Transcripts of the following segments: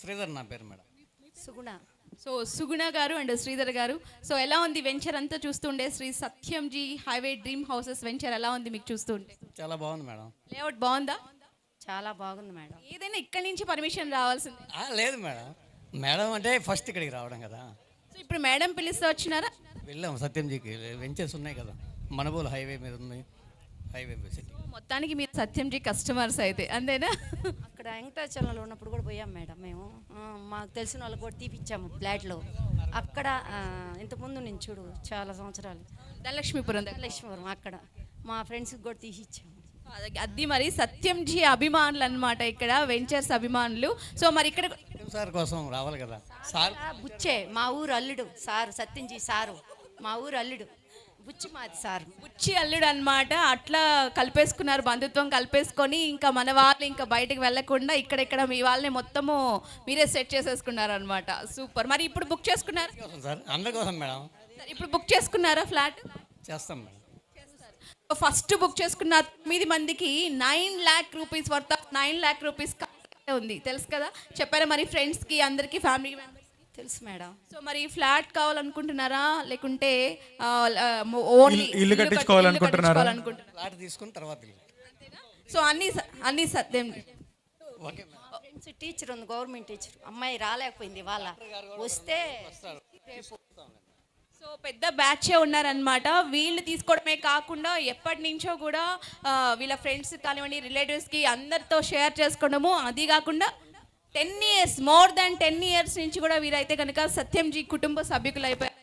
శ్రీధర్ నా పేరు మేడం. సుగుణ. సో సుగుణ గారు అండ్ శ్రీధర్ గారు, సో ఎలా ఉంది వెంచర్ అంతా చూస్తుండే? Shri Satyamji highway dream houses venture ఎలా ఉంది మీకు చూస్తుంటే? చాలా బాగుంది మేడం. లేఅవుట్ బాగుందా? చాలా బాగుంది మేడం. ఏదైనా ఇక్కడి నుంచి పర్మిషన్ రావాల్సింది? లేదు మేడం, మేడం అంటే ఫస్ట్ ఇక్కడికి రావడం కదా. సో ఇప్పుడు మేడం పిలిస్తే వచ్చినారా? వెళ్ళాం సత్యంజీకి, వెంచర్స్ ఉన్నాయి కదా, మనబోలు హైవే మీద ఉంది, హైవే సిటీ. మొత్తానికి మీరు సత్యంజీ కస్టమర్స్ అయితే, అంతేనా? అక్కడ వెంకటాచలంలో ఉన్నప్పుడు కూడా పోయాం మేడం మేము. మాకు తెలిసిన వాళ్ళకి కూడా తీపిచ్చాము ఫ్లాట్లో. అక్కడ ఇంతకుముందు నేను చూడు చాలా సంవత్సరాలు ధనలక్ష్మీపురం దగ్గర. లక్ష్మీపురం అక్కడ మా ఫ్రెండ్స్కి కూడా తీసిచ్చాము. అది మరి సత్యంజీ అభిమానులు అన్నమాట, ఇక్కడ వెంచర్స్ అభిమానులు. సో మరి ఇక్కడ సార్ కోసం రావాలి కదా సార్. బుచ్చే మా ఊరు అల్లుడు సారు, సత్యంజీ సారు మా ఊరు అల్లుడు, బుచ్చి మాది సారు. బుచ్చి అల్లుడు అన్నమాట. అట్లా కలిపేసుకున్నారు, బంధుత్వం కలిపేసుకొని ఇంకా మన వాళ్ళు ఇంకా బయటకు వెళ్ళకుండా ఇక్కడ మీ వాళ్ళని మొత్తము మీరే సెట్ చేసేసుకున్నారు అనమాట. సూపర్. మరి ఇప్పుడు బుక్ చేసుకున్నారు సార్? అందరి కోసం మేడం. ఇప్పుడు బుక్ చేసుకున్నారా ఫ్లాట్? చేస్తాం మేడం. ఫస్ట్ బుక్ చేసుకున్న 9 మందికి 9 lakh rupees worth of 9 lakh rupees ఉంది, తెలుసు కదా? చెప్పారా మరి ఫ్రెండ్స్కి, అందరికి, ఫ్యామిలీ మెంబర్స్? తెలుసు మేడం. సో మరి ఫ్లాట్ కావాలనుకుంటున్నారా లేకుంటే ఓన్లీ ఇల్లు కట్టించుకోవాలనుకుంటున్నారా? ఫ్లాట్ తీసుకుని తర్వాత సో అన్ని సత్యం. Okay madam. ఫ్రెండ్స్ టీచర్ ఉంది, గవర్నమెంట్ టీచర్, అమ్మాయి రాలేకపోయింది, వాళ్ళ వస్తే సో పెద్ద బ్యాచే ఉన్నారనమాట. వీళ్ళు తీసుకోవడమే కాకుండా ఎప్పటి నుంచో కూడా వీళ్ళ ఫ్రెండ్స్ కానివ్వండి, రిలేటివ్స్కి అందరితో షేర్ చేసుకోవడము. అది కాకుండా 10 years, మోర్ దాన్ 10 years నుంచి కూడా వీరైతే కనుక సత్యంజీ కుటుంబ సభ్యులు అయిపోయారు.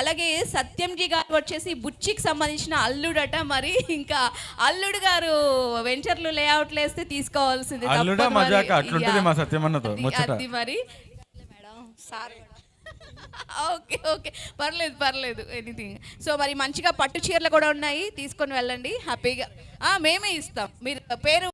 అలాగే సత్యంజీ గారు వచ్చేసి బుచ్చికి సంబంధించిన అల్లుడట. మరి ఇంకా అల్లుడు గారు వెంచర్లు లేఅవుట్లు వేస్తే తీసుకోవాల్సింది. అది మరి మేడం సార్. ఓకే పర్లేదు ఎనీథింగ్. సో మరి మంచిగా పట్టు చీరలు కూడా ఉన్నాయి, తీసుకొని వెళ్ళండి హ్యాపీగా. మేమే ఇస్తాం. మీరు పేరు